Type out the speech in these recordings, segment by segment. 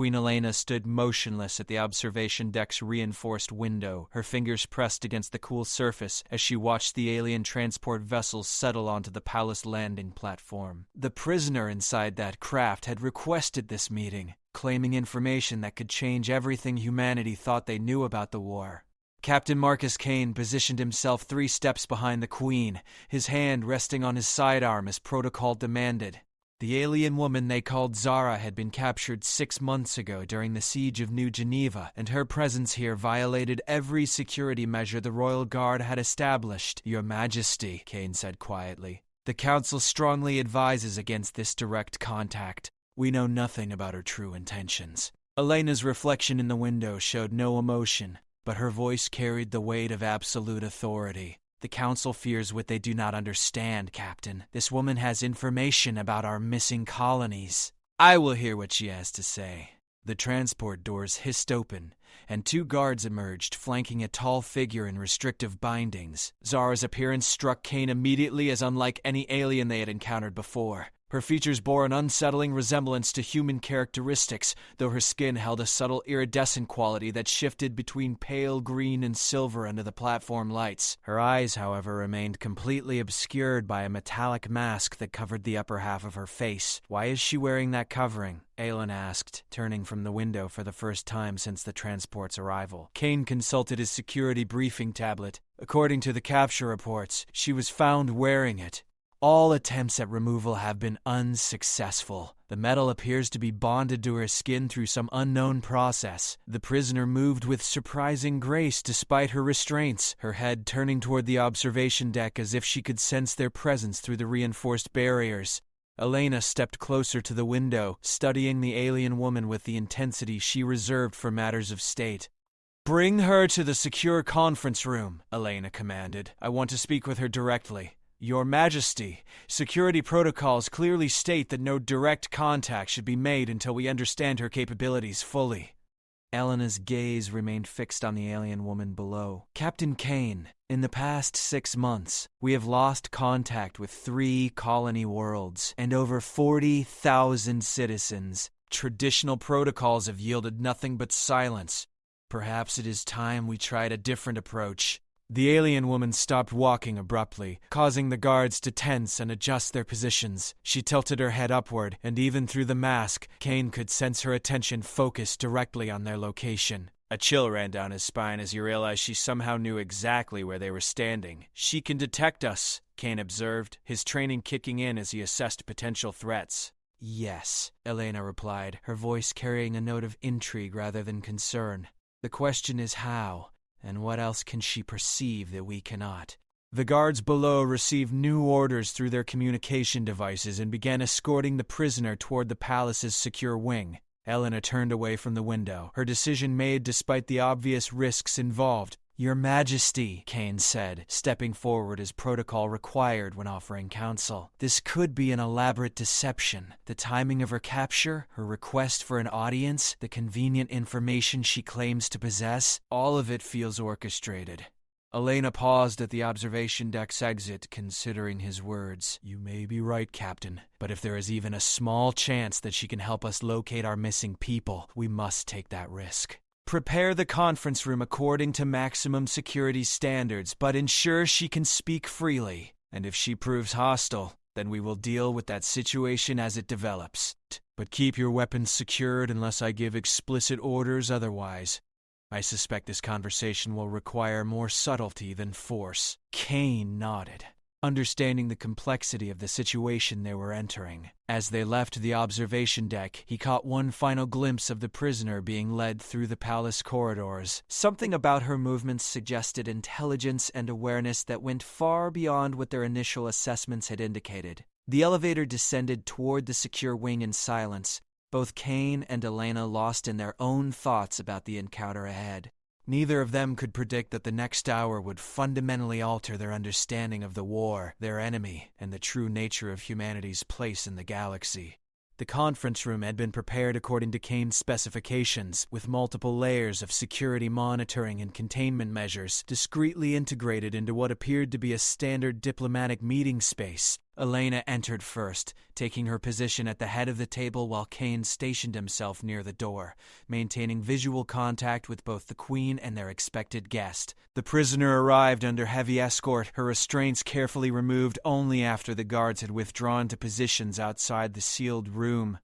Queen Elena stood motionless at the observation deck's reinforced window, her fingers pressed against the cool surface as she watched the alien transport vessels settle onto the palace landing platform. The prisoner inside that craft had requested this meeting, claiming information that could change everything humanity thought they knew about the war. Captain Marcus Kane positioned himself 3 steps behind the Queen, his hand resting on his sidearm as protocol demanded. The alien woman they called Zara had been captured 6 months ago during the siege of New Geneva, and her presence here violated every security measure the Royal Guard had established. Your Majesty, Kane said quietly, the Council strongly advises against this direct contact. We know nothing about her true intentions. Elena's reflection in the window showed no emotion, but her voice carried the weight of absolute authority. The Council fears what they do not understand, Captain. This woman has information about our missing colonies. I will hear what she has to say. The transport doors hissed open, and 2 guards emerged, flanking a tall figure in restrictive bindings. Zara's appearance struck Kane immediately as unlike any alien they had encountered before. Her features bore an unsettling resemblance to human characteristics, though her skin held a subtle iridescent quality that shifted between pale green and silver under the platform lights. Her eyes, however, remained completely obscured by a metallic mask that covered the upper half of her face. Why is she wearing that covering? Aelin asked, turning from the window for the first time since the transport's arrival. Kane consulted his security briefing tablet. According to the capture reports, she was found wearing it. All attempts at removal have been unsuccessful. The metal appears to be bonded to her skin through some unknown process. The prisoner moved with surprising grace despite her restraints, her head turning toward the observation deck as if she could sense their presence through the reinforced barriers. Elena stepped closer to the window, studying the alien woman with the intensity she reserved for matters of state. "Bring her to the secure conference room," Elena commanded. "I want to speak with her directly." Your Majesty, security protocols clearly state that no direct contact should be made until we understand her capabilities fully. Elena's gaze remained fixed on the alien woman below. Captain Kane, in the past 6 months, we have lost contact with 3 colony worlds and over 40,000 citizens. Traditional protocols have yielded nothing but silence. Perhaps it is time we tried a different approach. The alien woman stopped walking abruptly, causing the guards to tense and adjust their positions. She tilted her head upward, and even through the mask, Kane could sense her attention focused directly on their location. A chill ran down his spine as he realized she somehow knew exactly where they were standing. "She can detect us," Kane observed, his training kicking in as he assessed potential threats. "Yes," Elena replied, her voice carrying a note of intrigue rather than concern. "The question is how. And what else can she perceive that we cannot?" The guards below received new orders through their communication devices and began escorting the prisoner toward the palace's secure wing. Elena turned away from the window, her decision made despite the obvious risks involved. "Your Majesty," Kane said, stepping forward as protocol required when offering counsel. "This could be an elaborate deception. The timing of her capture, her request for an audience, the convenient information she claims to possess, all of it feels orchestrated." Elena paused at the observation deck's exit, considering his words. "You may be right, Captain, but if there is even a small chance that she can help us locate our missing people, we must take that risk. Prepare the conference room according to maximum security standards, but ensure she can speak freely. And if she proves hostile, then we will deal with that situation as it develops. But keep your weapons secured unless I give explicit orders otherwise. I suspect this conversation will require more subtlety than force." Kane nodded, understanding the complexity of the situation they were entering. As they left the observation deck, he caught one final glimpse of the prisoner being led through the palace corridors. Something about her movements suggested intelligence and awareness that went far beyond what their initial assessments had indicated. The elevator descended toward the secure wing in silence, both Kane and Elena lost in their own thoughts about the encounter ahead. Neither of them could predict that the next hour would fundamentally alter their understanding of the war, their enemy, and the true nature of humanity's place in the galaxy. The conference room had been prepared according to Kane's specifications, with multiple layers of security monitoring and containment measures discreetly integrated into what appeared to be a standard diplomatic meeting space. Elena entered first, taking her position at the head of the table while Kane stationed himself near the door, maintaining visual contact with both the Queen and their expected guest. The prisoner arrived under heavy escort, her restraints carefully removed only after the guards had withdrawn to positions outside the sealed room.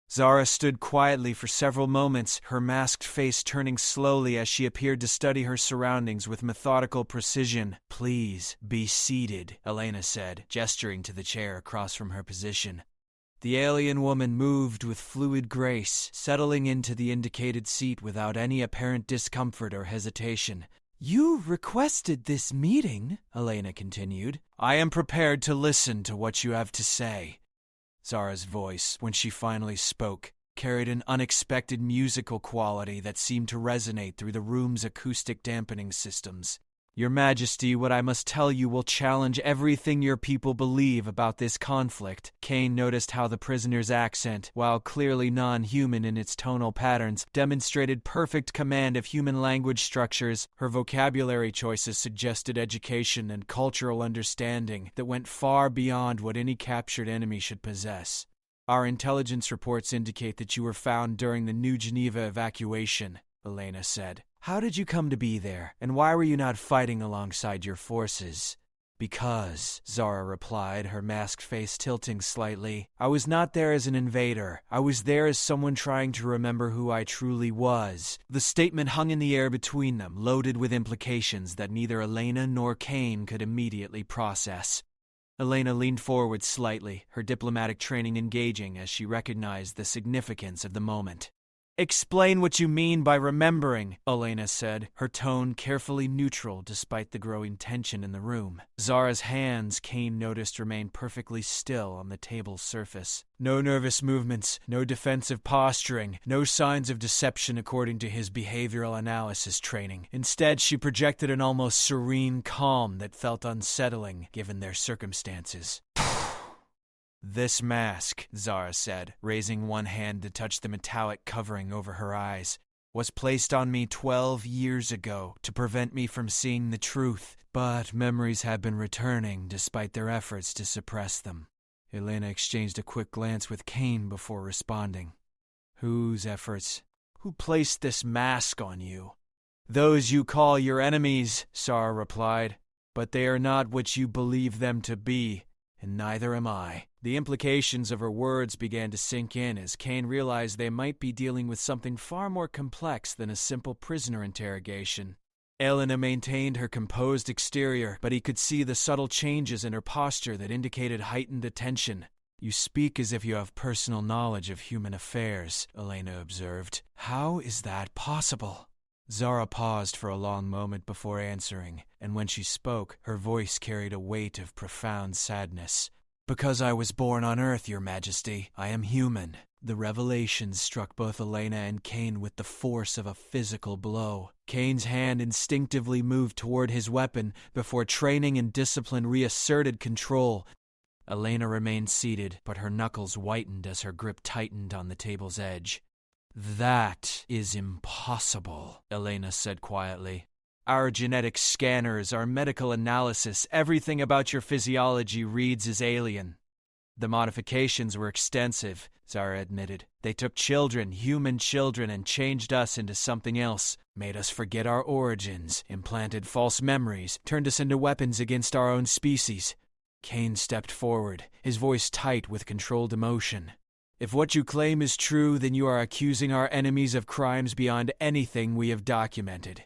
Zara stood quietly for several moments, her masked face turning slowly as she appeared to study her surroundings with methodical precision. "Please, be seated," Elena said, gesturing to the chair across from her position. The alien woman moved with fluid grace, settling into the indicated seat without any apparent discomfort or hesitation. "You requested this meeting," Elena continued. "I am prepared to listen to what you have to say." Zara's voice, when she finally spoke, carried an unexpected musical quality that seemed to resonate through the room's acoustic dampening systems. "Your Majesty, what I must tell you will challenge everything your people believe about this conflict." Kane noticed how the prisoner's accent, while clearly non-human in its tonal patterns, demonstrated perfect command of human language structures. Her vocabulary choices suggested education and cultural understanding that went far beyond what any captured enemy should possess. "Our intelligence reports indicate that you were found during the New Geneva evacuation," Elena said. "How did you come to be there, and why were you not fighting alongside your forces?" "Because," Zara replied, her masked face tilting slightly, "I was not there as an invader. I was there as someone trying to remember who I truly was." The statement hung in the air between them, loaded with implications that neither Elena nor Kane could immediately process. Elena leaned forward slightly, her diplomatic training engaging as she recognized the significance of the moment. "Explain what you mean by remembering," Elena said, her tone carefully neutral despite the growing tension in the room. Zara's hands, Kane noticed, remained perfectly still on the table's surface. No nervous movements, no defensive posturing, no signs of deception according to his behavioral analysis training. Instead, she projected an almost serene calm that felt unsettling given their circumstances. "This mask," Zara said, raising one hand to touch the metallic covering over her eyes, "was placed on me 12 years ago to prevent me from seeing the truth, but memories have been returning despite their efforts to suppress them." Elena exchanged a quick glance with Kane before responding. "Whose efforts? Who placed this mask on you?" "Those you call your enemies," Zara replied, "but they are not what you believe them to be, and neither am I." The implications of her words began to sink in as Kane realized they might be dealing with something far more complex than a simple prisoner interrogation. Elena maintained her composed exterior, but he could see the subtle changes in her posture that indicated heightened attention. "You speak as if you have personal knowledge of human affairs," Elena observed. "How is that possible?" Zara paused for a long moment before answering, and when she spoke, her voice carried a weight of profound sadness. "Because I was born on Earth, Your Majesty. I am human." The revelations struck both Elena and Kane with the force of a physical blow. Kane's hand instinctively moved toward his weapon before training and discipline reasserted control. Elena remained seated, but her knuckles whitened as her grip tightened on the table's edge. "That is impossible," Elena said quietly. "Our genetic scanners, our medical analysis, everything about your physiology reads as alien." "The modifications were extensive," Zara admitted. "They took children, human children, and changed us into something else, made us forget our origins, implanted false memories, turned us into weapons against our own species." Kane stepped forward, his voice tight with controlled emotion. "If what you claim is true, then you are accusing our enemies of crimes beyond anything we have documented."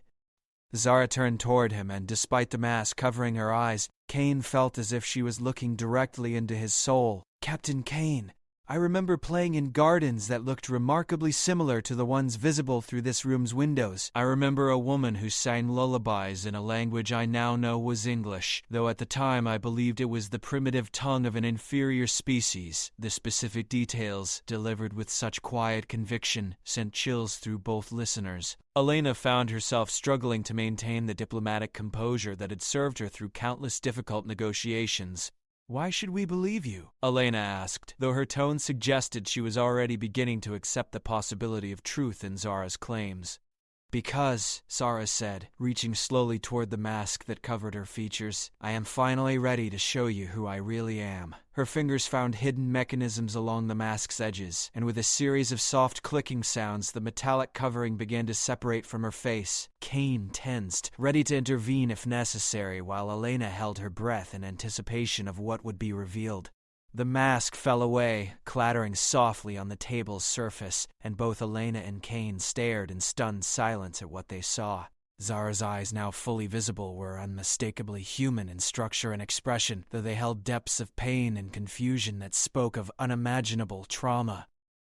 Zara turned toward him, and despite the mask covering her eyes, Kane felt as if she was looking directly into his soul. "Captain Kane, I remember playing in gardens that looked remarkably similar to the ones visible through this room's windows. I remember a woman who sang lullabies in a language I now know was English, though at the time I believed it was the primitive tongue of an inferior species." The specific details, delivered with such quiet conviction, sent chills through both listeners. Elena found herself struggling to maintain the diplomatic composure that had served her through countless difficult negotiations. "Why should we believe you?" Elena asked, though her tone suggested she was already beginning to accept the possibility of truth in Zara's claims. Because, Zara said, reaching slowly toward the mask that covered her features, I am finally ready to show you who I really am. Her fingers found hidden mechanisms along the mask's edges, and with a series of soft clicking sounds, the metallic covering began to separate from her face. Kane tensed, ready to intervene if necessary, while Elena held her breath in anticipation of what would be revealed. The mask fell away, clattering softly on the table's surface, and both Elena and Kane stared in stunned silence at what they saw. Zara's eyes, now fully visible, were unmistakably human in structure and expression, though they held depths of pain and confusion that spoke of unimaginable trauma.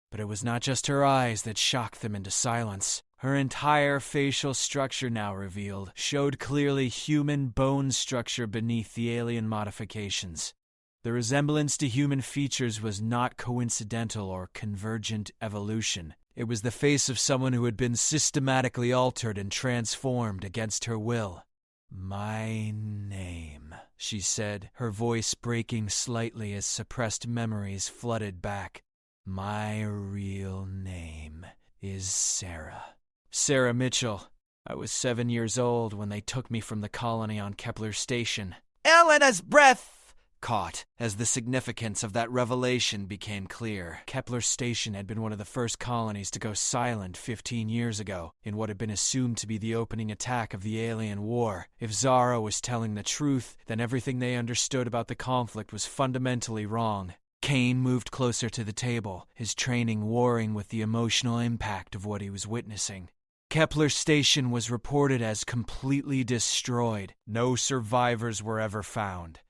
But it was not just her eyes that shocked them into silence. Her entire facial structure, now revealed, showed clearly human bone structure beneath the alien modifications. The resemblance to human features was not coincidental or convergent evolution. It was the face of someone who had been systematically altered and transformed against her will. "My name," she said, her voice breaking slightly as suppressed memories flooded back. "My real name is Sarah. Sarah Mitchell. I was 7 years old when they took me from the colony on Kepler Station." Elena's breath caught as the significance of that revelation became clear. Kepler Station had been one of the first colonies to go silent 15 years ago, in what had been assumed to be the opening attack of the alien war. If Zara was telling the truth, then everything they understood about the conflict was fundamentally wrong. Kane moved closer to the table, his training warring with the emotional impact of what he was witnessing. Kepler Station was reported as completely destroyed. No survivors were ever found.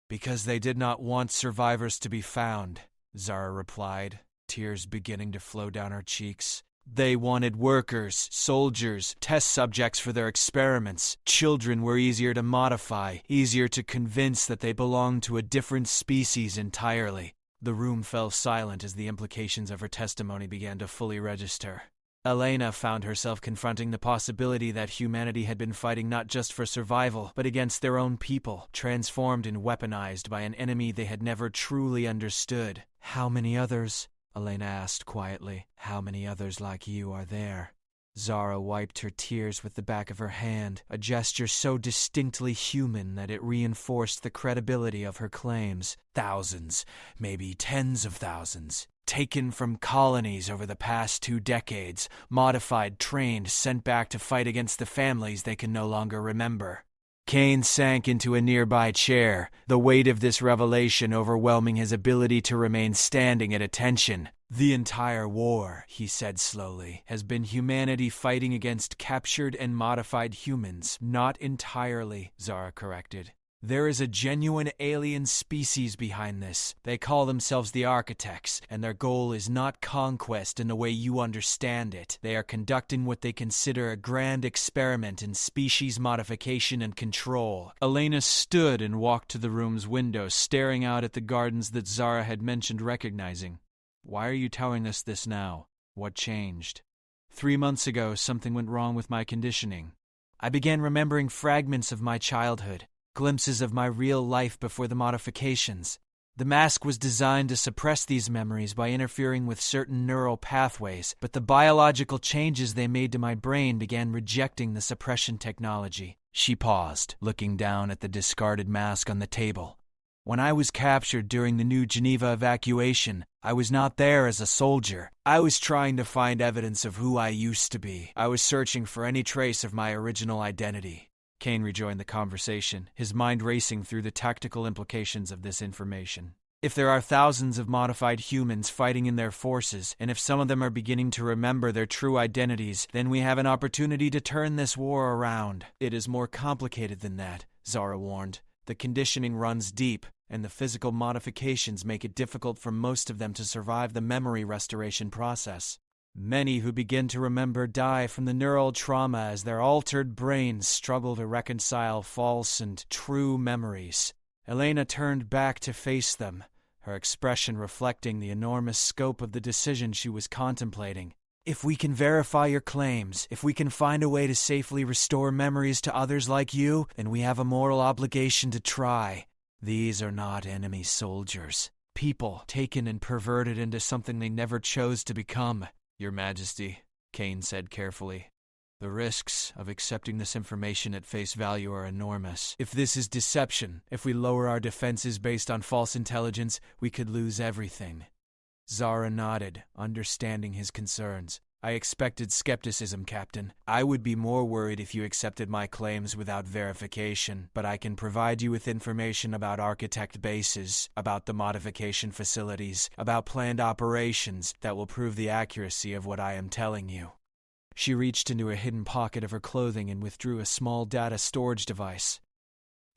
"Because they did not want survivors to be found," Zara replied, tears beginning to flow down her cheeks. "They wanted workers, soldiers, test subjects for their experiments. Children were easier to modify, easier to convince that they belonged to a different species entirely." The room fell silent as the implications of her testimony began to fully register. Elena found herself confronting the possibility that humanity had been fighting not just for survival, but against their own people, transformed and weaponized by an enemy they had never truly understood. "How many others?" Elena asked quietly. "How many others like you are there?" Zara wiped her tears with the back of her hand, a gesture so distinctly human that it reinforced the credibility of her claims. "Thousands, maybe tens of thousands. Taken from colonies over the past 2 decades, modified, trained, sent back to fight against the families they can no longer remember." Kane sank into a nearby chair, the weight of this revelation overwhelming his ability to remain standing at attention. "The entire war," he said slowly, "has been humanity fighting against captured and modified humans." "Not entirely," Zara corrected. "There is a genuine alien species behind this. They call themselves the Architects, and their goal is not conquest in the way you understand it. They are conducting what they consider a grand experiment in species modification and control." Elena stood and walked to the room's window, staring out at the gardens that Zara had mentioned recognizing. "Why are you telling us this now? What changed?" 3 months ago, something went wrong with my conditioning. I began remembering fragments of my childhood. Glimpses of my real life before the modifications. The mask was designed to suppress these memories by interfering with certain neural pathways, but the biological changes they made to my brain began rejecting the suppression technology. She paused, looking down at the discarded mask on the table. "When I was captured during the New Geneva evacuation, I was not there as a soldier. I was trying to find evidence of who I used to be. I was searching for any trace of my original identity." Kane rejoined the conversation, his mind racing through the tactical implications of this information. "If there are thousands of modified humans fighting in their forces, and if some of them are beginning to remember their true identities, then we have an opportunity to turn this war around." "It is more complicated than that," Zara warned. "The conditioning runs deep, and the physical modifications make it difficult for most of them to survive the memory restoration process. Many who begin to remember die from the neural trauma as their altered brains struggle to reconcile false and true memories." Elena turned back to face them, her expression reflecting the enormous scope of the decision she was contemplating. "If we can verify your claims, if we can find a way to safely restore memories to others like you, then we have a moral obligation to try. These are not enemy soldiers. People taken and perverted into something they never chose to become." "Your Majesty," Kane said carefully. The risks of accepting this information at face value are enormous. If this is deception, if we lower our defenses based on false intelligence, we could lose everything. Zara nodded, understanding his concerns. I expected skepticism, Captain. I would be more worried if you accepted my claims without verification, but I can provide you with information about architect bases, about the modification facilities, about planned operations that will prove the accuracy of what I am telling you. She reached into a hidden pocket of her clothing and withdrew a small data storage device.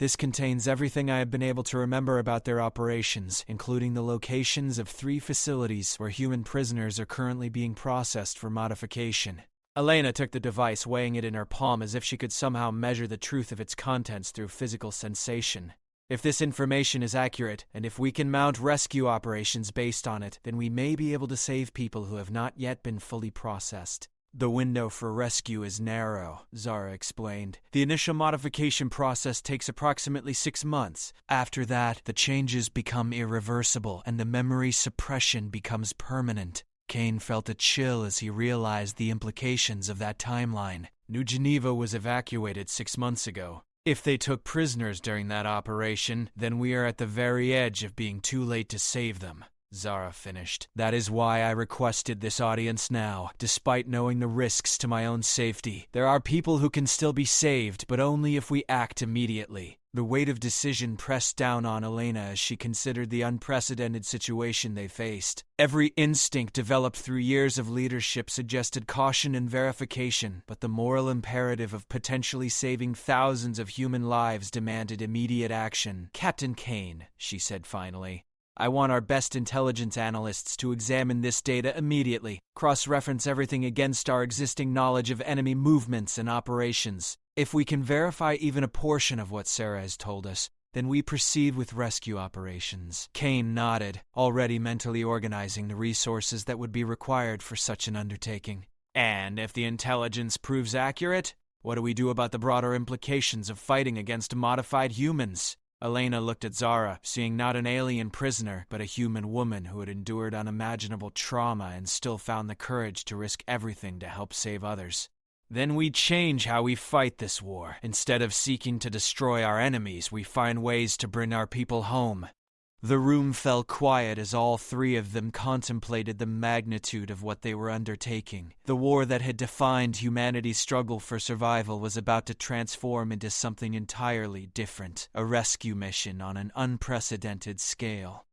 This contains everything I have been able to remember about their operations, including the locations of 3 facilities where human prisoners are currently being processed for modification. Elena took the device, weighing it in her palm as if she could somehow measure the truth of its contents through physical sensation. If this information is accurate, and if we can mount rescue operations based on it, then we may be able to save people who have not yet been fully processed. The window for rescue is narrow, Zara explained. The initial modification process takes approximately 6 months. After that, the changes become irreversible and the memory suppression becomes permanent. Kane felt a chill as he realized the implications of that timeline. New Geneva was evacuated 6 months ago. If they took prisoners during that operation, then we are at the very edge of being too late to save them. Zara finished. That is why I requested this audience now, despite knowing the risks to my own safety. There are people who can still be saved, but only if we act immediately. The weight of decision pressed down on Elena as she considered the unprecedented situation they faced. Every instinct developed through years of leadership suggested caution and verification, but the moral imperative of potentially saving thousands of human lives demanded immediate action. Captain Kane, she said finally. I want our best intelligence analysts to examine this data immediately, cross-reference everything against our existing knowledge of enemy movements and operations. If we can verify even a portion of what Sarah has told us, then we proceed with rescue operations. Kane nodded, already mentally organizing the resources that would be required for such an undertaking. And if the intelligence proves accurate, what do we do about the broader implications of fighting against modified humans? Elena looked at Zara, seeing not an alien prisoner, but a human woman who had endured unimaginable trauma and still found the courage to risk everything to help save others. Then we change how we fight this war. Instead of seeking to destroy our enemies, we find ways to bring our people home. The room fell quiet as all 3 of them contemplated the magnitude of what they were undertaking. The war that had defined humanity's struggle for survival was about to transform into something entirely different, a rescue mission on an unprecedented scale.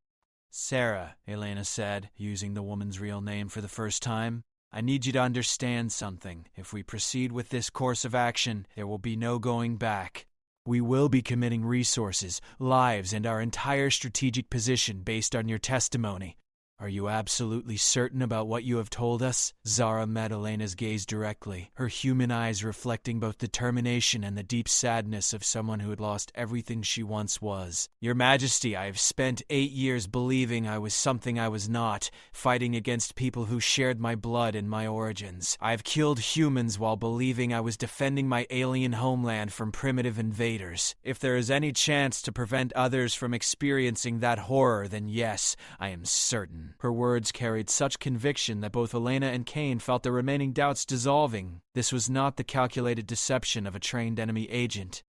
Sarah, Elena said, using the woman's real name for the first time, I need you to understand something. If we proceed with this course of action, there will be no going back. We will be committing resources, lives, and our entire strategic position based on your testimony. Are you absolutely certain about what you have told us? Zara met Elena's gaze directly, her human eyes reflecting both determination and the deep sadness of someone who had lost everything she once was. Your Majesty, I have spent 8 years believing I was something I was not, fighting against people who shared my blood and my origins. I have killed humans while believing I was defending my alien homeland from primitive invaders. If there is any chance to prevent others from experiencing that horror, then yes, I am certain. Her words carried such conviction that both Elena and Kane felt the remaining doubts dissolving. This was not the calculated deception of a trained enemy agent.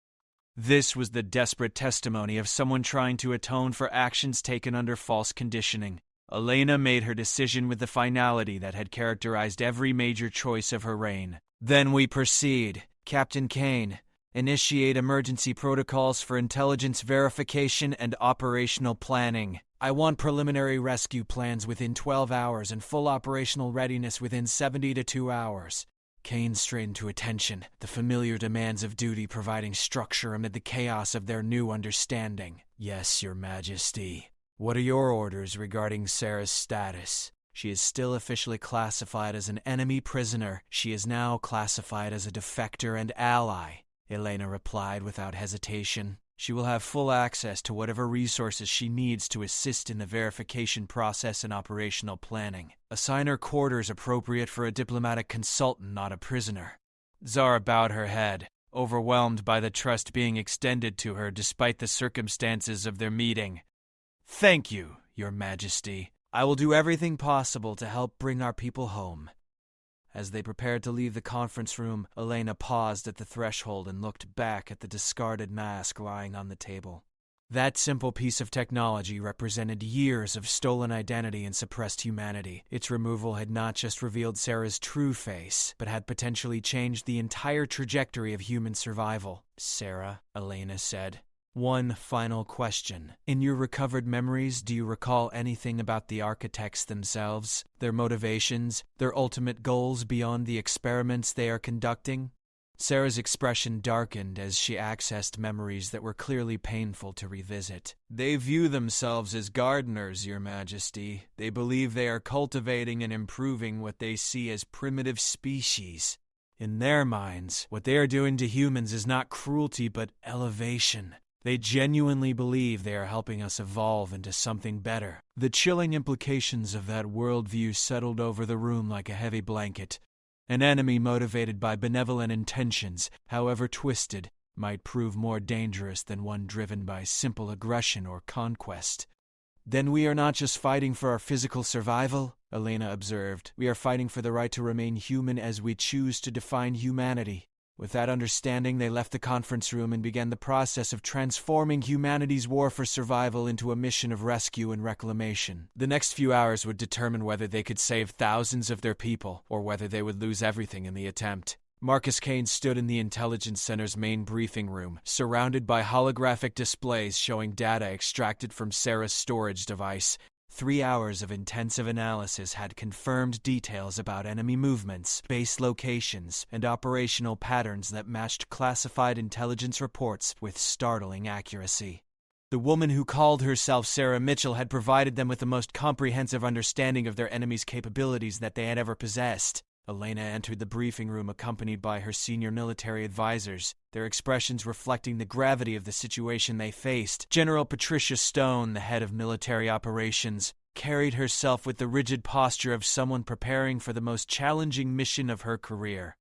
This was the desperate testimony of someone trying to atone for actions taken under false conditioning. Elena made her decision with the finality that had characterized every major choice of her reign. Then we proceed. Captain Kane, initiate emergency protocols for intelligence verification and operational planning. I want preliminary rescue plans within 12 hours and full operational readiness within 72 hours. Kane strained to attention, the familiar demands of duty providing structure amid the chaos of their new understanding. Yes, Your Majesty. What are your orders regarding Sarah's status? She is still officially classified as an enemy prisoner. She is now classified as a defector and ally, Elena replied without hesitation. She will have full access to whatever resources she needs to assist in the verification process and operational planning. Assign her quarters appropriate for a diplomatic consultant, not a prisoner. Zara bowed her head, overwhelmed by the trust being extended to her despite the circumstances of their meeting. Thank you, Your Majesty. I will do everything possible to help bring our people home. As they prepared to leave the conference room, Elena paused at the threshold and looked back at the discarded mask lying on the table. That simple piece of technology represented years of stolen identity and suppressed humanity. Its removal had not just revealed Sarah's true face, but had potentially changed the entire trajectory of human survival. "Sarah," Elena said, "one final question. In your recovered memories, do you recall anything about the architects themselves, their motivations, their ultimate goals beyond the experiments they are conducting?" Sarah's expression darkened as she accessed memories that were clearly painful to revisit. "They view themselves as gardeners, Your Majesty. They believe they are cultivating and improving what they see as primitive species. In their minds, what they are doing to humans is not cruelty but elevation. They genuinely believe they are helping us evolve into something better." The chilling implications of that worldview settled over the room like a heavy blanket. An enemy motivated by benevolent intentions, however twisted, might prove more dangerous than one driven by simple aggression or conquest. "Then we are not just fighting for our physical survival," Elena observed. "We are fighting for the right to remain human as we choose to define humanity." With that understanding, they left the conference room and began the process of transforming humanity's war for survival into a mission of rescue and reclamation. The next few hours would determine whether they could save thousands of their people, or whether they would lose everything in the attempt. Marcus Kane stood in the Intelligence Center's main briefing room, surrounded by holographic displays showing data extracted from Sarah's storage device. 3 hours of intensive analysis had confirmed details about enemy movements, base locations, and operational patterns that matched classified intelligence reports with startling accuracy. The woman who called herself Sarah Mitchell had provided them with the most comprehensive understanding of their enemy's capabilities that they had ever possessed. Elena entered the briefing room accompanied by her senior military advisors, their expressions reflecting the gravity of the situation they faced. General Patricia Stone, the head of military operations, carried herself with the rigid posture of someone preparing for the most challenging mission of her career.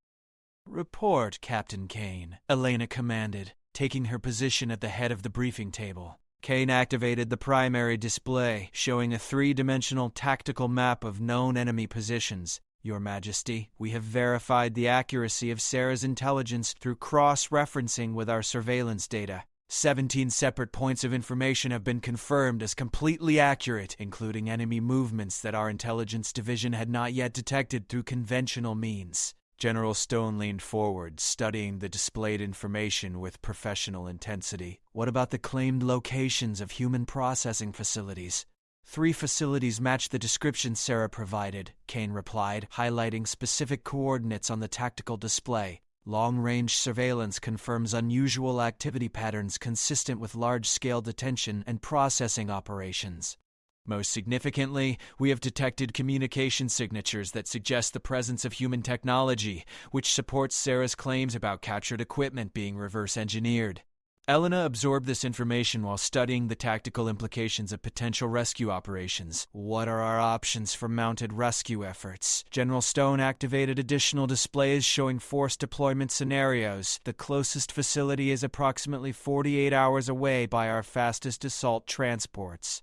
"Report, Captain Kane," Elena commanded, taking her position at the head of the briefing table. Kane activated the primary display, showing a 3-dimensional tactical map of known enemy positions. "Your Majesty, we have verified the accuracy of Sarah's intelligence through cross-referencing with our surveillance data. 17 separate points of information have been confirmed as completely accurate, including enemy movements that our intelligence division had not yet detected through conventional means." General Stone leaned forward, studying the displayed information with professional intensity. "What about the claimed locations of human processing facilities?" 3 facilities match the description Sarah provided, Kane replied, highlighting specific coordinates on the tactical display. "Long-range surveillance confirms unusual activity patterns consistent with large-scale detention and processing operations. Most significantly, we have detected communication signatures that suggest the presence of human technology, which supports Sarah's claims about captured equipment being reverse-engineered." Elena absorbed this information while studying the tactical implications of potential rescue operations. "What are our options for mounted rescue efforts?" General Stone activated additional displays showing force deployment scenarios. "The closest facility is approximately 48 hours away by our fastest assault transports.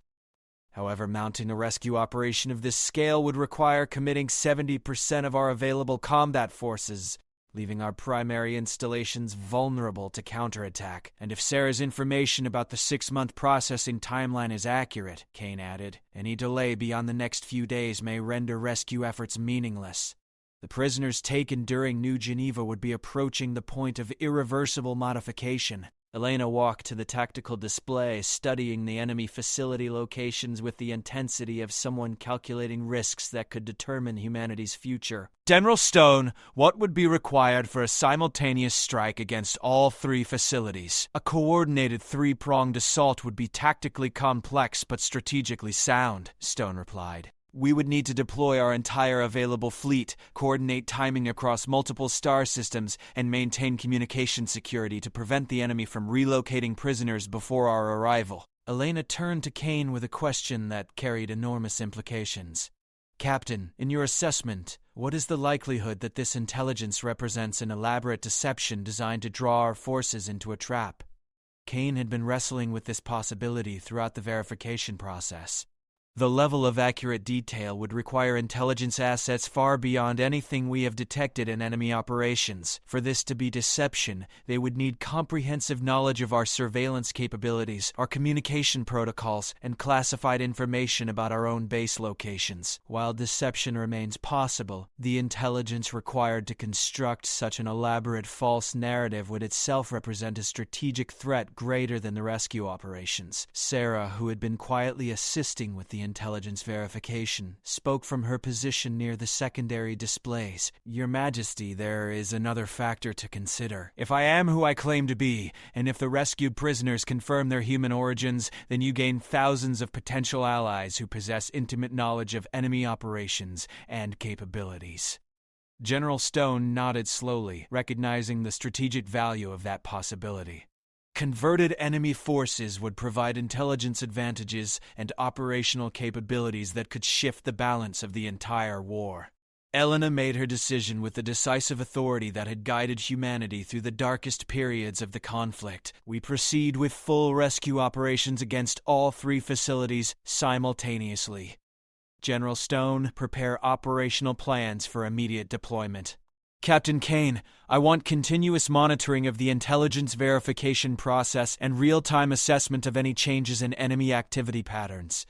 However, mounting a rescue operation of this scale would require committing 70% of our available combat forces, leaving our primary installations vulnerable to counterattack. And if Sarah's information about the 6-month processing timeline is accurate," Kane added, "any delay beyond the next few days may render rescue efforts meaningless. The prisoners taken during New Geneva would be approaching the point of irreversible modification." Elena walked to the tactical display, studying the enemy facility locations with the intensity of someone calculating risks that could determine humanity's future. "General Stone, what would be required for a simultaneous strike against all 3 facilities?" "A coordinated 3-pronged assault would be tactically complex but strategically sound," Stone replied. "We would need to deploy our entire available fleet, coordinate timing across multiple star systems, and maintain communication security to prevent the enemy from relocating prisoners before our arrival." Elena turned to Kane with a question that carried enormous implications. "Captain, in your assessment, what is the likelihood that this intelligence represents an elaborate deception designed to draw our forces into a trap?" Kane had been wrestling with this possibility throughout the verification process. The level of accurate detail would require intelligence assets far beyond anything we have detected in enemy operations. For this to be deception, they would need comprehensive knowledge of our surveillance capabilities, our communication protocols, and classified information about our own base locations. While deception remains possible, the intelligence required to construct such an elaborate false narrative would itself represent a strategic threat greater than the rescue operations. Sarah, who had been quietly assisting with the intelligence verification, spoke from her position near the secondary displays. Your Majesty, there is another factor to consider. If I am who I claim to be, and if the rescued prisoners confirm their human origins, then you gain thousands of potential allies who possess intimate knowledge of enemy operations and capabilities. General Stone nodded slowly, recognizing the strategic value of that possibility. Converted enemy forces would provide intelligence advantages and operational capabilities that could shift the balance of the entire war. Elena made her decision with the decisive authority that had guided humanity through the darkest periods of the conflict. We proceed with full rescue operations against all 3 facilities simultaneously. General Stone, prepare operational plans for immediate deployment. Captain Kane, I want continuous monitoring of the intelligence verification process and real-time assessment of any changes in enemy activity patterns.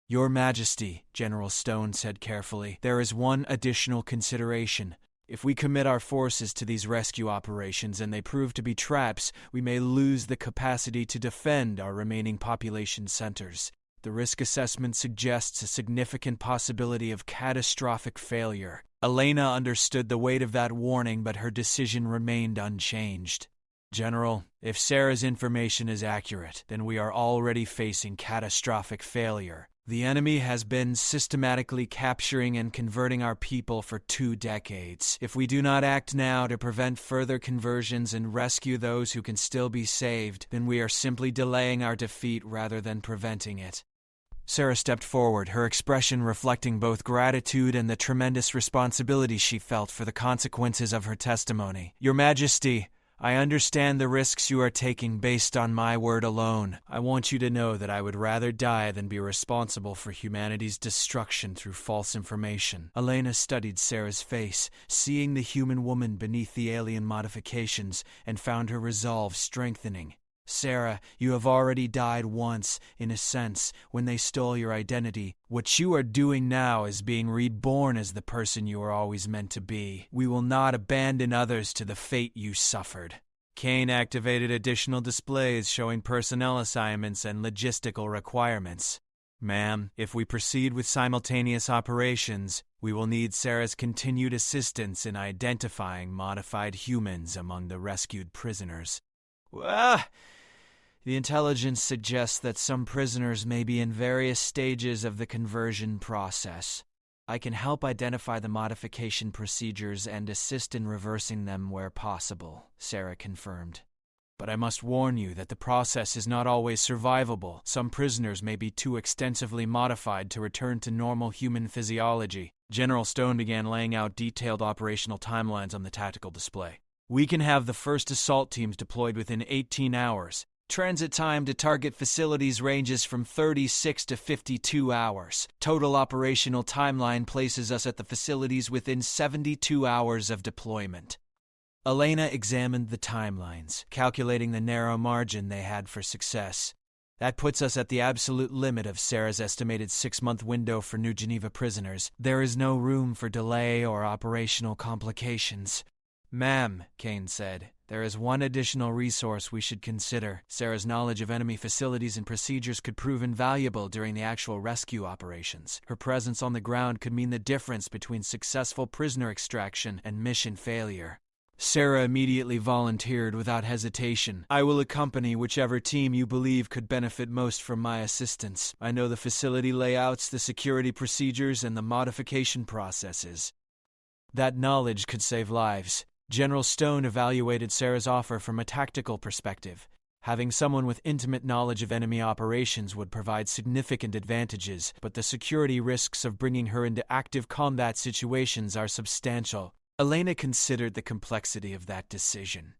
Your Majesty, General Stone said carefully, there is one additional consideration. If we commit our forces to these rescue operations and they prove to be traps, we may lose the capacity to defend our remaining population centers. The risk assessment suggests a significant possibility of catastrophic failure. Elena understood the weight of that warning, but her decision remained unchanged. General, if Sarah's information is accurate, then we are already facing catastrophic failure. The enemy has been systematically capturing and converting our people for 2 decades. If we do not act now to prevent further conversions and rescue those who can still be saved, then we are simply delaying our defeat rather than preventing it. Sarah stepped forward, her expression reflecting both gratitude and the tremendous responsibility she felt for the consequences of her testimony. Your Majesty, I understand the risks you are taking based on my word alone. I want you to know that I would rather die than be responsible for humanity's destruction through false information. Elena studied Sarah's face, seeing the human woman beneath the alien modifications, and found her resolve strengthening. Sarah, you have already died once, in a sense, when they stole your identity. What you are doing now is being reborn as the person you were always meant to be. We will not abandon others to the fate you suffered. Kane activated additional displays showing personnel assignments and logistical requirements. Ma'am, if we proceed with simultaneous operations, we will need Sarah's continued assistance in identifying modified humans among the rescued prisoners. The intelligence suggests that some prisoners may be in various stages of the conversion process. I can help identify the modification procedures and assist in reversing them where possible, Sarah confirmed. But I must warn you that the process is not always survivable. Some prisoners may be too extensively modified to return to normal human physiology. General Stone began laying out detailed operational timelines on the tactical display. We can have the first assault teams deployed within 18 hours. Transit time to target facilities ranges from 36 to 52 hours. Total operational timeline places us at the facilities within 72 hours of deployment. Elena examined the timelines, calculating the narrow margin they had for success. That puts us at the absolute limit of Sarah's estimated 6-month window for New Geneva prisoners. There is no room for delay or operational complications. Ma'am, Kane said, there is one additional resource we should consider. Sarah's knowledge of enemy facilities and procedures could prove invaluable during the actual rescue operations. Her presence on the ground could mean the difference between successful prisoner extraction and mission failure. Sarah immediately volunteered without hesitation. I will accompany whichever team you believe could benefit most from my assistance. I know the facility layouts, the security procedures, and the modification processes. That knowledge could save lives. General Stone evaluated Sarah's offer from a tactical perspective. Having someone with intimate knowledge of enemy operations would provide significant advantages, but the security risks of bringing her into active combat situations are substantial. Elena considered the complexity of that decision.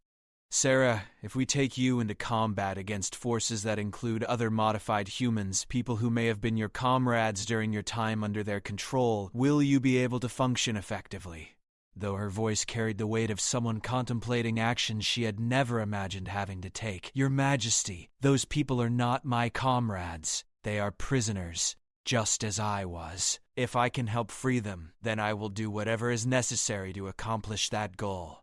Sarah, if we take you into combat against forces that include other modified humans, people who may have been your comrades during your time under their control, will you be able to function effectively? Though her voice carried the weight of someone contemplating actions she had never imagined having to take. Your Majesty, those people are not my comrades. They are prisoners, just as I was. If I can help free them, then I will do whatever is necessary to accomplish that goal.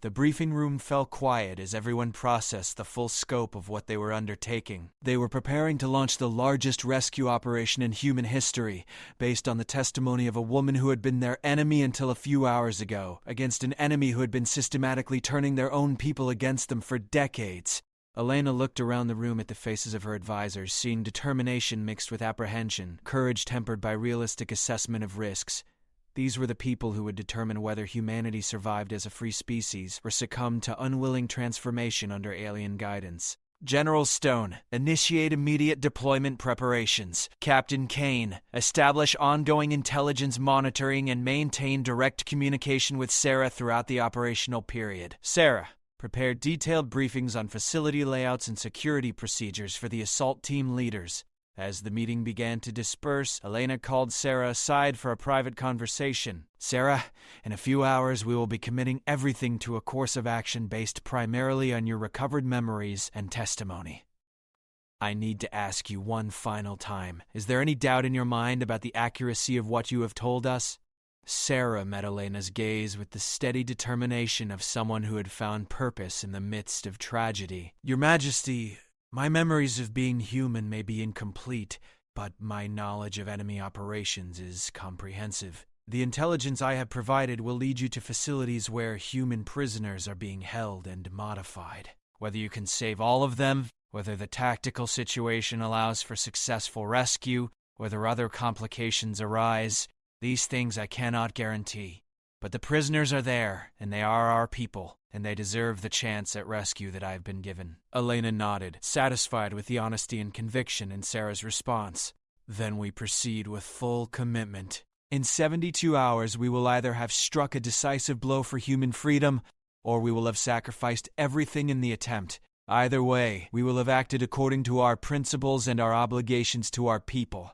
The briefing room fell quiet as everyone processed the full scope of what they were undertaking. They were preparing to launch the largest rescue operation in human history, based on the testimony of a woman who had been their enemy until a few hours ago, against an enemy who had been systematically turning their own people against them for decades. Elena looked around the room at the faces of her advisors, seeing determination mixed with apprehension, courage tempered by realistic assessment of risks. These were the people who would determine whether humanity survived as a free species or succumbed to unwilling transformation under alien guidance. General Stone, initiate immediate deployment preparations. Captain Kane, establish ongoing intelligence monitoring and maintain direct communication with Sarah throughout the operational period. Sarah, prepare detailed briefings on facility layouts and security procedures for the assault team leaders. As the meeting began to disperse, Elena called Sarah aside for a private conversation. Sarah, in a few hours we will be committing everything to a course of action based primarily on your recovered memories and testimony. I need to ask you one final time. Is there any doubt in your mind about the accuracy of what you have told us? Sarah met Elena's gaze with the steady determination of someone who had found purpose in the midst of tragedy. Your Majesty, my memories of being human may be incomplete, but my knowledge of enemy operations is comprehensive. The intelligence I have provided will lead you to facilities where human prisoners are being held and modified. Whether you can save all of them, whether the tactical situation allows for successful rescue, whether other complications arise, these things I cannot guarantee. But the prisoners are there, and they are our people, and they deserve the chance at rescue that I have been given. Elena nodded, satisfied with the honesty and conviction in Sarah's response. Then we proceed with full commitment. In 72 hours, we will either have struck a decisive blow for human freedom, or we will have sacrificed everything in the attempt. Either way, we will have acted according to our principles and our obligations to our people.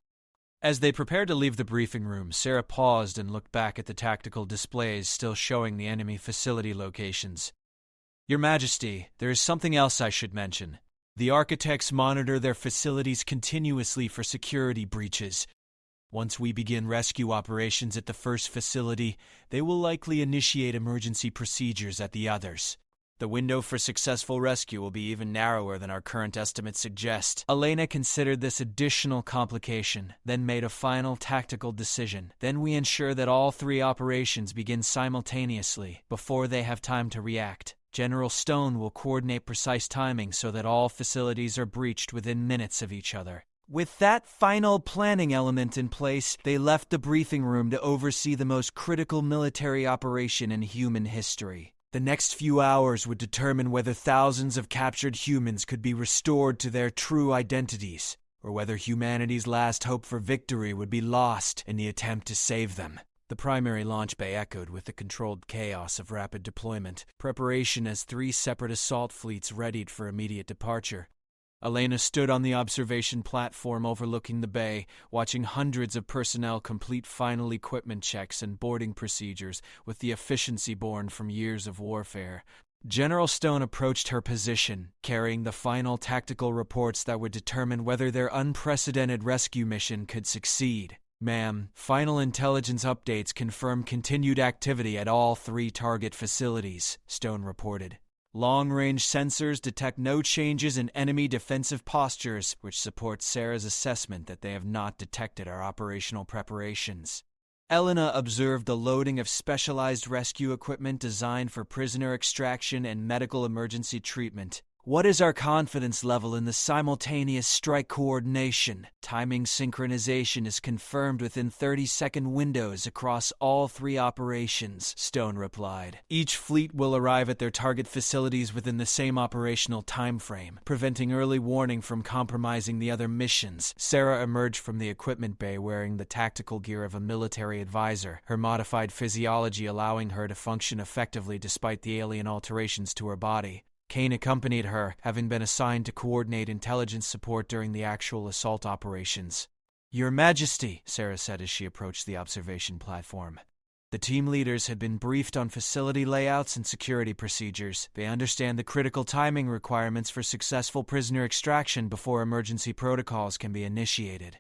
As they prepared to leave the briefing room, Sarah paused and looked back at the tactical displays still showing the enemy facility locations. Your Majesty, there is something else I should mention. The architects monitor their facilities continuously for security breaches. Once we begin rescue operations at the first facility, they will likely initiate emergency procedures at the others. The window for successful rescue will be even narrower than our current estimates suggest. Elena considered this additional complication, then made a final tactical decision. Then we ensure that all three operations begin simultaneously, before they have time to react. General Stone will coordinate precise timing so that all facilities are breached within minutes of each other. With that final planning element in place, they left the briefing room to oversee the most critical military operation in human history. The next few hours would determine whether thousands of captured humans could be restored to their true identities, or whether humanity's last hope for victory would be lost in the attempt to save them. The primary launch bay echoed with the controlled chaos of rapid deployment, preparation as 3 separate assault fleets readied for immediate departure. Elena stood on the observation platform overlooking the bay, watching hundreds of personnel complete final equipment checks and boarding procedures with the efficiency born from years of warfare. General Stone approached her position, carrying the final tactical reports that would determine whether their unprecedented rescue mission could succeed. Ma'am, final intelligence updates confirm continued activity at all 3 target facilities, Stone reported. Long-range sensors detect no changes in enemy defensive postures, which supports Sarah's assessment that they have not detected our operational preparations. Elena observed the loading of specialized rescue equipment designed for prisoner extraction and medical emergency treatment. What is our confidence level in the simultaneous strike coordination? Timing synchronization is confirmed within 30-second windows across all 3 operations, Stone replied. Each fleet will arrive at their target facilities within the same operational time frame, preventing early warning from compromising the other missions. Sarah emerged from the equipment bay wearing the tactical gear of a military advisor, her modified physiology allowing her to function effectively despite the alien alterations to her body. Kane accompanied her, having been assigned to coordinate intelligence support during the actual assault operations. "Your Majesty," Sarah said as she approached the observation platform. The team leaders had been briefed on facility layouts and security procedures. They understand the critical timing requirements for successful prisoner extraction before emergency protocols can be initiated.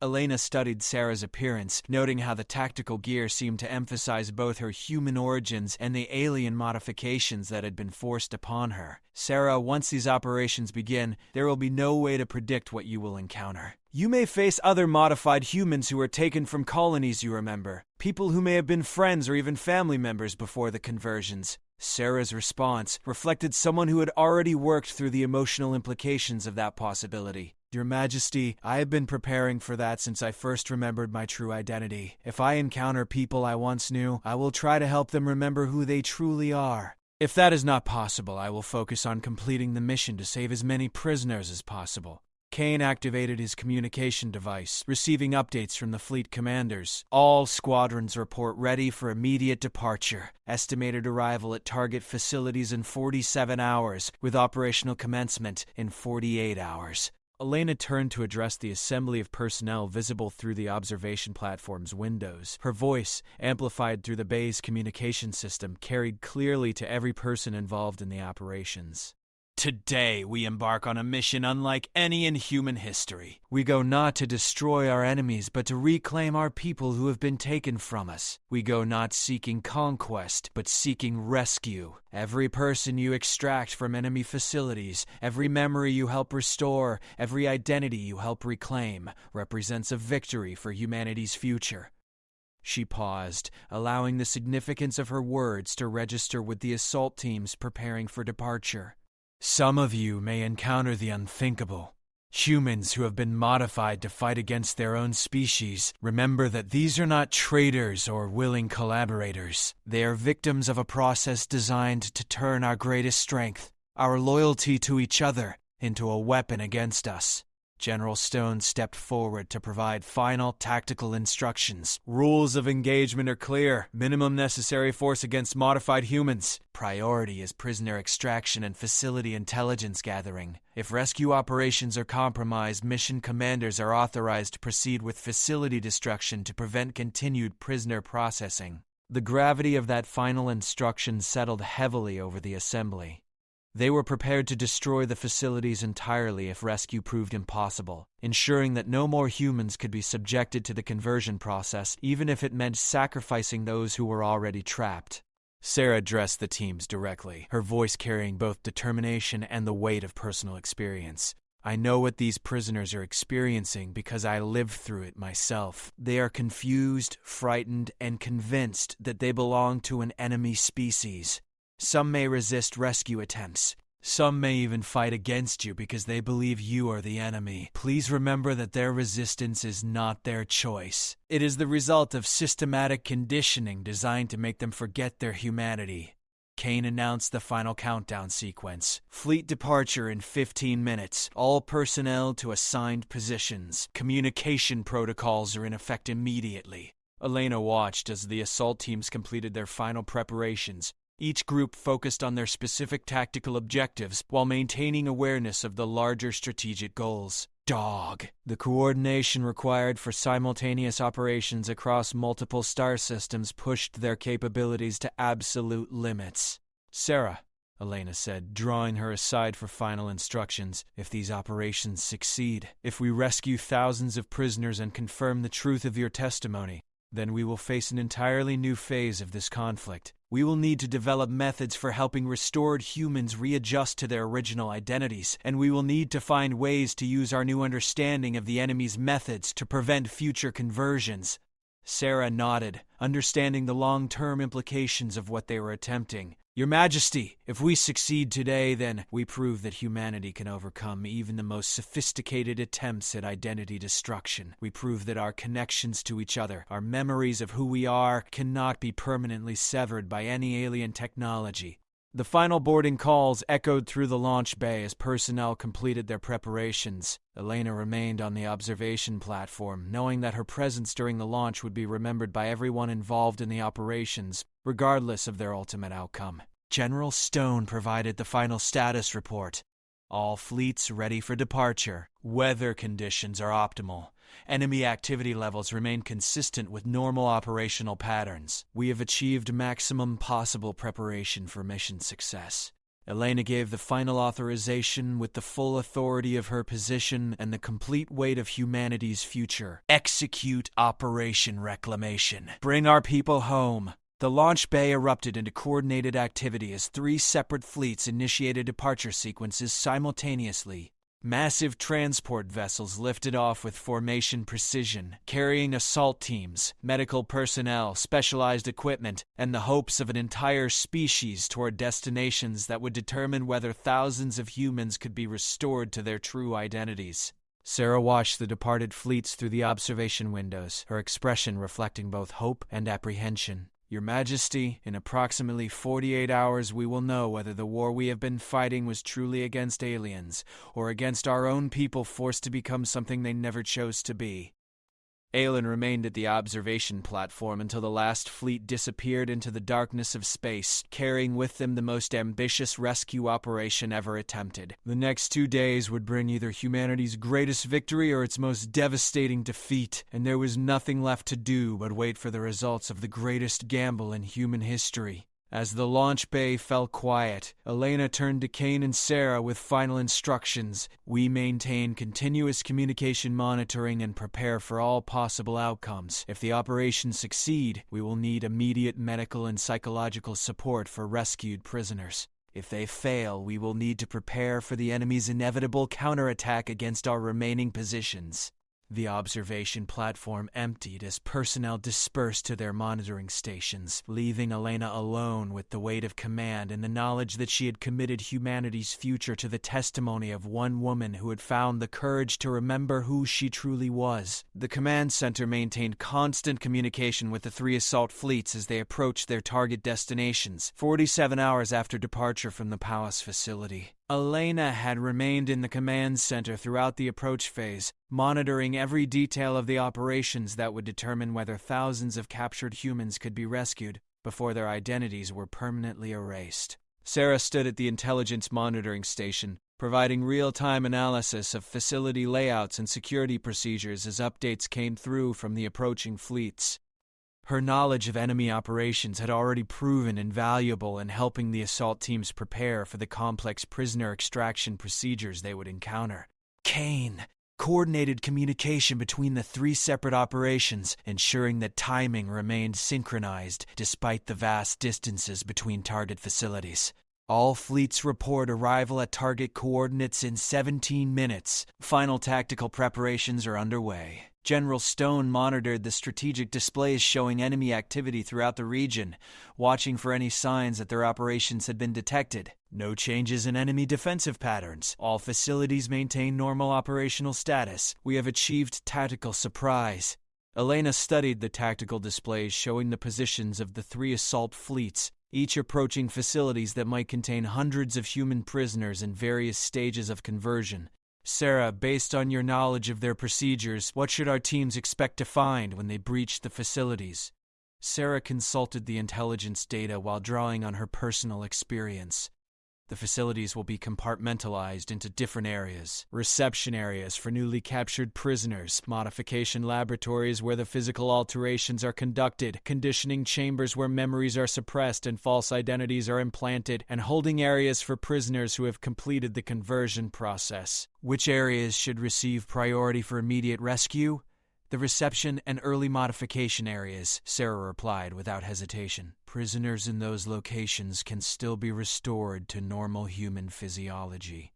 Elena studied Sarah's appearance, noting how the tactical gear seemed to emphasize both her human origins and the alien modifications that had been forced upon her. "Sarah, once these operations begin, there will be no way to predict what you will encounter. You may face other modified humans who were taken from colonies you remember, people who may have been friends or even family members before the conversions." Sarah's response reflected someone who had already worked through the emotional implications of that possibility. "Your Majesty, I have been preparing for that since I first remembered my true identity. If I encounter people I once knew, I will try to help them remember who they truly are. If that is not possible, I will focus on completing the mission to save as many prisoners as possible." Kane activated his communication device, receiving updates from the fleet commanders. "All squadrons report ready for immediate departure. Estimated arrival at target facilities in 47 hours, with operational commencement in 48 hours. Elena turned to address the assembly of personnel visible through the observation platform's windows. Her voice, amplified through the bay's communication system, carried clearly to every person involved in the operations. "Today we embark on a mission unlike any in human history. We go not to destroy our enemies, but to reclaim our people who have been taken from us. We go not seeking conquest, but seeking rescue. Every person you extract from enemy facilities, every memory you help restore, every identity you help reclaim, represents a victory for humanity's future." She paused, allowing the significance of her words to register with the assault teams preparing for departure. "Some of you may encounter the unthinkable. Humans who have been modified to fight against their own species. Remember that these are not traitors or willing collaborators. They are victims of a process designed to turn our greatest strength, our loyalty to each other, into a weapon against us." General Stone stepped forward to provide final tactical instructions. "Rules of engagement are clear. Minimum necessary force against modified humans. Priority is prisoner extraction and facility intelligence gathering. If rescue operations are compromised, mission commanders are authorized to proceed with facility destruction to prevent continued prisoner processing." The gravity of that final instruction settled heavily over the assembly. They were prepared to destroy the facilities entirely if rescue proved impossible, ensuring that no more humans could be subjected to the conversion process, even if it meant sacrificing those who were already trapped. Sarah addressed the teams directly, her voice carrying both determination and the weight of personal experience. "I know what these prisoners are experiencing because I lived through it myself. They are confused, frightened, and convinced that they belong to an enemy species. Some may resist rescue attempts. Some may even fight against you because they believe you are the enemy. Please remember that their resistance is not their choice. It is the result of systematic conditioning designed to make them forget their humanity." Kane announced the final countdown sequence. "Fleet departure in 15 minutes. All personnel to assigned positions. Communication protocols are in effect immediately." Elena watched as the assault teams completed their final preparations. Each group focused on their specific tactical objectives while maintaining awareness of the larger strategic goals. Dog. The coordination required for simultaneous operations across multiple star systems pushed their capabilities to absolute limits. "Sarah," Elena said, drawing her aside for final instructions, "if these operations succeed, if we rescue thousands of prisoners and confirm the truth of your testimony, then we will face an entirely new phase of this conflict. We will need to develop methods for helping restored humans readjust to their original identities, and we will need to find ways to use our new understanding of the enemy's methods to prevent future conversions." Sarah nodded, understanding the long-term implications of what they were attempting. "Your Majesty, if we succeed today, then we prove that humanity can overcome even the most sophisticated attempts at identity destruction. We prove that our connections to each other, our memories of who we are, cannot be permanently severed by any alien technology." The final boarding calls echoed through the launch bay as personnel completed their preparations. Elena remained on the observation platform, knowing that her presence during the launch would be remembered by everyone involved in the operations, regardless of their ultimate outcome. General Stone provided the final status report. All fleets ready for departure. Weather conditions are optimal. Enemy activity levels remain consistent with normal operational patterns. We have achieved maximum possible preparation for mission success. Elena gave the final authorization with the full authority of her position and the complete weight of humanity's future. Execute Operation Reclamation. Bring our people home. The launch bay erupted into coordinated activity as 3 separate fleets initiated departure sequences simultaneously. Massive transport vessels lifted off with formation precision, carrying assault teams, medical personnel, specialized equipment, and the hopes of an entire species toward destinations that would determine whether thousands of humans could be restored to their true identities. Sarah watched the departed fleets through the observation windows, her expression reflecting both hope and apprehension. Your Majesty, in approximately 48 hours we will know whether the war we have been fighting was truly against aliens, or against our own people forced to become something they never chose to be. Aelin remained at the observation platform until the last fleet disappeared into the darkness of space, carrying with them the most ambitious rescue operation ever attempted. The next 2 days would bring either humanity's greatest victory or its most devastating defeat, and there was nothing left to do but wait for the results of the greatest gamble in human history. As the launch bay fell quiet, Elena turned to Kane and Sarah with final instructions. We maintain continuous communication monitoring and prepare for all possible outcomes. If the operations succeed, we will need immediate medical and psychological support for rescued prisoners. If they fail, we will need to prepare for the enemy's inevitable counterattack against our remaining positions. The observation platform emptied as personnel dispersed to their monitoring stations, leaving Elena alone with the weight of command and the knowledge that she had committed humanity's future to the testimony of one woman who had found the courage to remember who she truly was. The command center maintained constant communication with the 3 assault fleets as they approached their target destinations, 47 hours after departure from the palace facility. Elena had remained in the command center throughout the approach phase, monitoring every detail of the operations that would determine whether thousands of captured humans could be rescued before their identities were permanently erased. Sarah stood at the intelligence monitoring station, providing real-time analysis of facility layouts and security procedures as updates came through from the approaching fleets. Her knowledge of enemy operations had already proven invaluable in helping the assault teams prepare for the complex prisoner extraction procedures they would encounter. Kane coordinated communication between the 3 separate operations, ensuring that timing remained synchronized despite the vast distances between target facilities. All fleets report arrival at target coordinates in 17 minutes. Final tactical preparations are underway. General Stone monitored the strategic displays showing enemy activity throughout the region, watching for any signs that their operations had been detected. No changes in enemy defensive patterns. All facilities maintain normal operational status. We have achieved tactical surprise. Elena studied the tactical displays showing the positions of the 3 assault fleets, each approaching facilities that might contain hundreds of human prisoners in various stages of conversion. Sarah, based on your knowledge of their procedures, what should our teams expect to find when they breach the facilities? Sarah consulted the intelligence data while drawing on her personal experience. The facilities will be compartmentalized into different areas. Reception areas for newly captured prisoners, modification laboratories where the physical alterations are conducted, conditioning chambers where memories are suppressed and false identities are implanted, and holding areas for prisoners who have completed the conversion process. Which areas should receive priority for immediate rescue? The reception and early modification areas, Sarah replied without hesitation. Prisoners in those locations can still be restored to normal human physiology.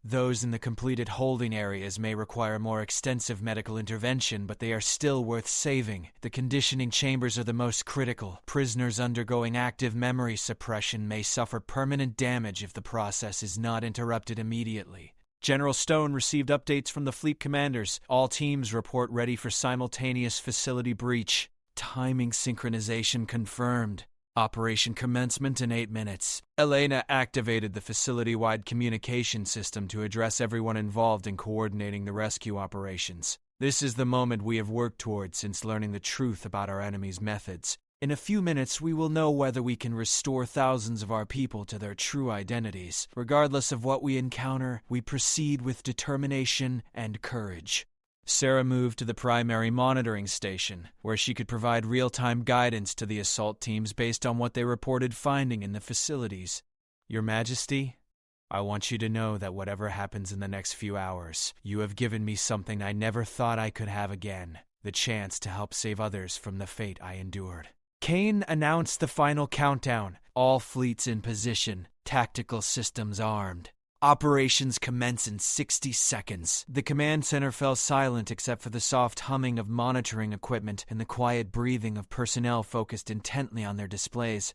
Those in the completed holding areas may require more extensive medical intervention, but they are still worth saving. The conditioning chambers are the most critical. Prisoners undergoing active memory suppression may suffer permanent damage if the process is not interrupted immediately. General Stone received updates from the fleet commanders. All teams report ready for simultaneous facility breach. Timing synchronization confirmed. Operation commencement in 8 minutes. Elena activated the facility-wide communication system to address everyone involved in coordinating the rescue operations. This is the moment we have worked towards since learning the truth about our enemy's methods. In a few minutes, we will know whether we can restore thousands of our people to their true identities. Regardless of what we encounter, we proceed with determination and courage. Sarah moved to the primary monitoring station, where she could provide real-time guidance to the assault teams based on what they reported finding in the facilities. Your Majesty, I want you to know that whatever happens in the next few hours, you have given me something I never thought I could have again, the chance to help save others from the fate I endured. Kane announced the final countdown, all fleets in position, tactical systems armed. Operations commence in 60 seconds. The command center fell silent except for the soft humming of monitoring equipment and the quiet breathing of personnel focused intently on their displays.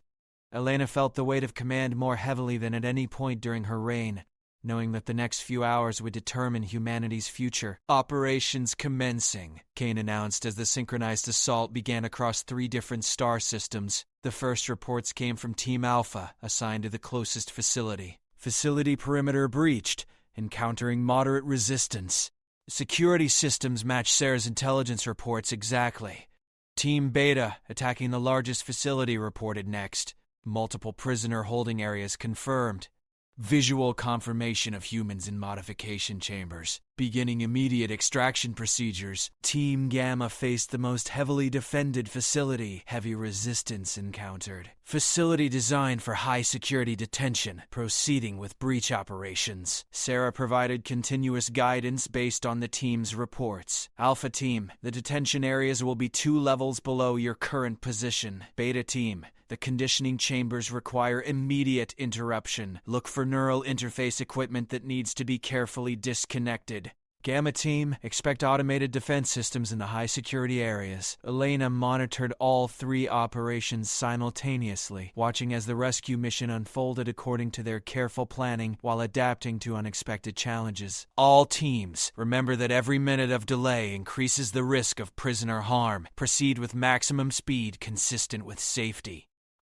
Elena felt the weight of command more heavily than at any point during her reign, knowing that the next few hours would determine humanity's future. Operations commencing, Kane announced as the synchronized assault began across 3 different star systems. The first reports came from Team Alpha, assigned to the closest facility. Facility perimeter breached, encountering moderate resistance. Security systems matched Sarah's intelligence reports exactly. Team Beta, attacking the largest facility, reported next. Multiple prisoner holding areas confirmed. Visual confirmation of humans in modification chambers. Beginning immediate extraction procedures. Team Gamma faced the most heavily defended facility. Heavy resistance encountered. Facility designed for high-security detention. Proceeding with breach operations. Sarah provided continuous guidance based on the team's reports. Alpha Team, the detention areas will be 2 levels below your current position. Beta Team, the conditioning chambers require immediate interruption. Look for neural interface equipment that needs to be carefully disconnected. Gamma Team, expect automated defense systems in the high-security areas. Elena monitored all 3 operations simultaneously, watching as the rescue mission unfolded according to their careful planning while adapting to unexpected challenges. All teams, remember that every minute of delay increases the risk of prisoner harm. Proceed with maximum speed consistent with safety.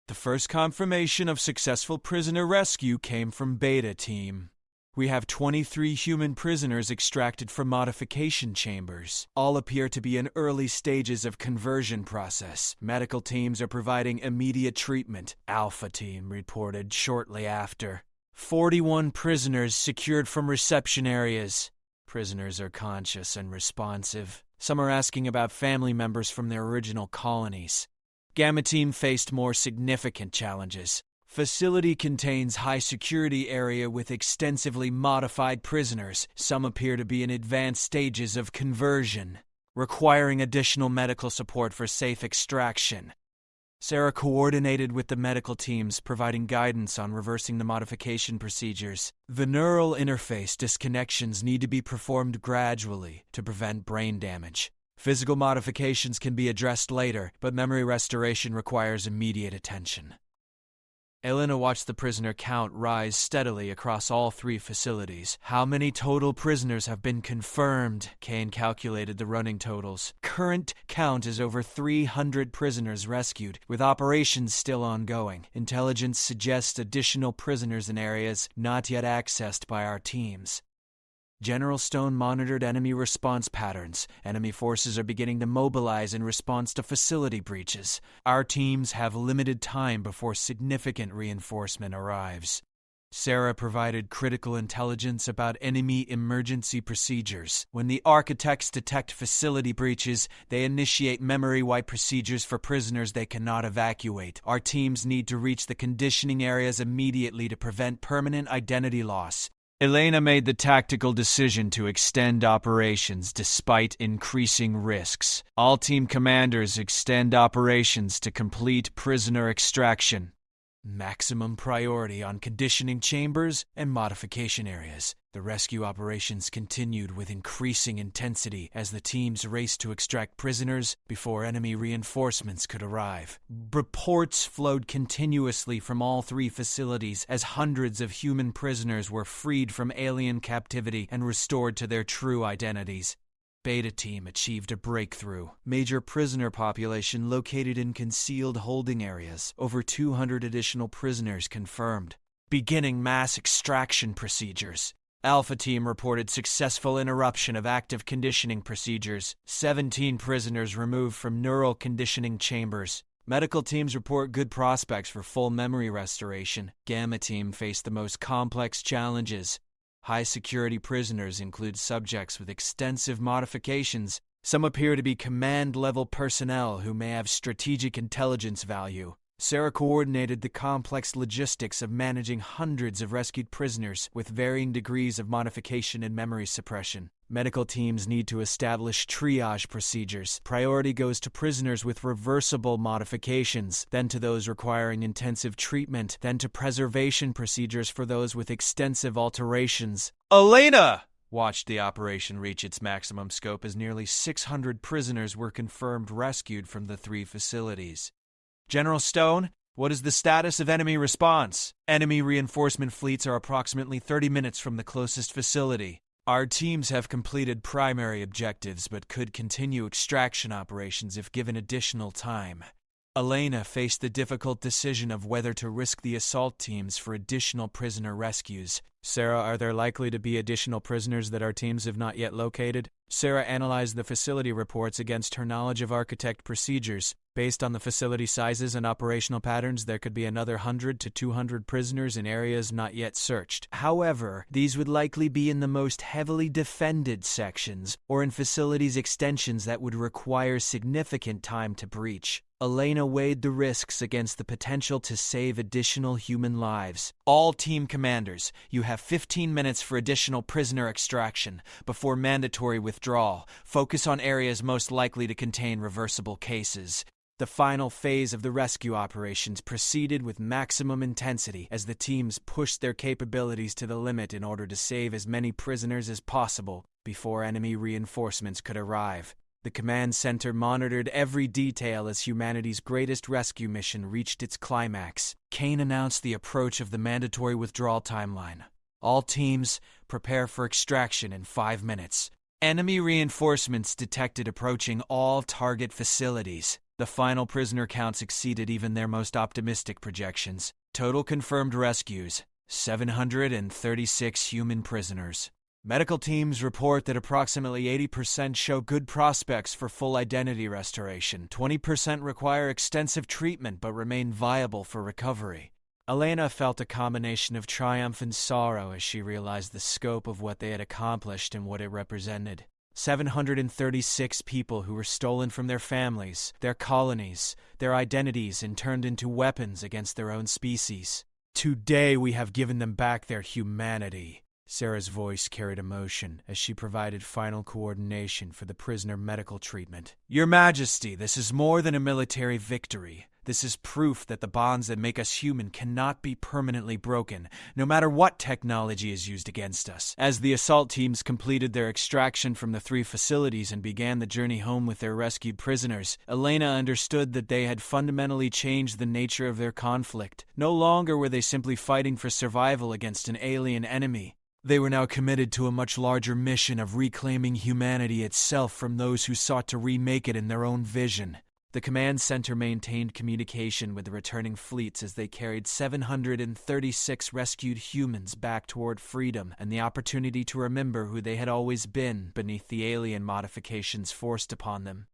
The first confirmation of successful prisoner rescue came from Beta Team. We have 23 human prisoners extracted from modification chambers. All appear to be in early stages of conversion process. Medical teams are providing immediate treatment, Alpha Team reported shortly after. 41 prisoners secured from reception areas. Prisoners are conscious and responsive. Some are asking about family members from their original colonies. Gamma Team faced more significant challenges. Facility contains high-security area with extensively modified prisoners. Some appear to be in advanced stages of conversion, requiring additional medical support for safe extraction. Sarah coordinated with the medical teams, providing guidance on reversing the modification procedures. The neural interface disconnections need to be performed gradually to prevent brain damage. Physical modifications can be addressed later, but memory restoration requires immediate attention. Elena watched the prisoner count rise steadily across all 3 facilities. How many total prisoners have been confirmed? Kane calculated the running totals. Current count is over 300 prisoners rescued, with operations still ongoing. Intelligence suggests additional prisoners in areas not yet accessed by our teams. General Stone monitored enemy response patterns. Enemy forces are beginning to mobilize in response to facility breaches. Our teams have limited time before significant reinforcement arrives. Sarah provided critical intelligence about enemy emergency procedures. When the architects detect facility breaches, they initiate memory wipe procedures for prisoners they cannot evacuate. Our teams need to reach the conditioning areas immediately to prevent permanent identity loss. Elena made the tactical decision to extend operations despite increasing risks. All team commanders extend operations to complete prisoner extraction. Maximum priority on conditioning chambers and modification areas. The rescue operations continued with increasing intensity as the teams raced to extract prisoners before enemy reinforcements could arrive. Reports flowed continuously from all 3 facilities as hundreds of human prisoners were freed from alien captivity and restored to their true identities. Beta Team achieved a breakthrough. Major prisoner population located in concealed holding areas. Over 200 additional prisoners confirmed. Beginning mass extraction procedures. Alpha Team reported successful interruption of active conditioning procedures. 17 prisoners removed from neural conditioning chambers. Medical teams report good prospects for full memory restoration. Gamma team face the most complex challenges. High-security prisoners include subjects with extensive modifications. Some appear to be command-level personnel who may have strategic intelligence value. Sarah coordinated the complex logistics of managing hundreds of rescued prisoners with varying degrees of modification and memory suppression. Medical teams need to establish triage procedures. Priority goes to prisoners with reversible modifications, then to those requiring intensive treatment, then to preservation procedures for those with extensive alterations. Elena watched the operation reach its maximum scope as nearly 600 prisoners were confirmed rescued from the 3 facilities. General Stone, what is the status of enemy response? Enemy reinforcement fleets are approximately 30 minutes from the closest facility. Our teams have completed primary objectives but could continue extraction operations if given additional time. Elena faced the difficult decision of whether to risk the assault teams for additional prisoner rescues. Sarah, are there likely to be additional prisoners that our teams have not yet located? Sarah analyzed the facility reports against her knowledge of architect procedures. Based on the facility sizes and operational patterns, there could be another 100 to 200 prisoners in areas not yet searched. However, these would likely be in the most heavily defended sections or in facilities extensions that would require significant time to breach. Elena weighed the risks against the potential to save additional human lives. All team commanders, you have 15 minutes for additional prisoner extraction before mandatory withdrawal. Focus on areas most likely to contain reversible cases. The final phase of the rescue operations proceeded with maximum intensity as the teams pushed their capabilities to the limit in order to save as many prisoners as possible before enemy reinforcements could arrive. The command center monitored every detail as humanity's greatest rescue mission reached its climax. Kane announced the approach of the mandatory withdrawal timeline. All teams, prepare for extraction in 5 minutes. Enemy reinforcements detected approaching all target facilities. The final prisoner counts exceeded even their most optimistic projections. Total confirmed rescues, 736 human prisoners. Medical teams report that approximately 80% show good prospects for full identity restoration. 20% require extensive treatment but remain viable for recovery. Elena felt a combination of triumph and sorrow as she realized the scope of what they had accomplished and what it represented. 736 people who were stolen from their families, their colonies, their identities, and turned into weapons against their own species. Today we have given them back their humanity. Sarah's voice carried emotion as she provided final coordination for the prisoner medical treatment. Your Majesty, this is more than a military victory. This is proof that the bonds that make us human cannot be permanently broken, no matter what technology is used against us. As the assault teams completed their extraction from the 3 facilities and began the journey home with their rescued prisoners, Elena understood that they had fundamentally changed the nature of their conflict. No longer were they simply fighting for survival against an alien enemy. They were now committed to a much larger mission of reclaiming humanity itself from those who sought to remake it in their own vision. The command center maintained communication with the returning fleets as they carried 736 rescued humans back toward freedom and the opportunity to remember who they had always been beneath the alien modifications forced upon them.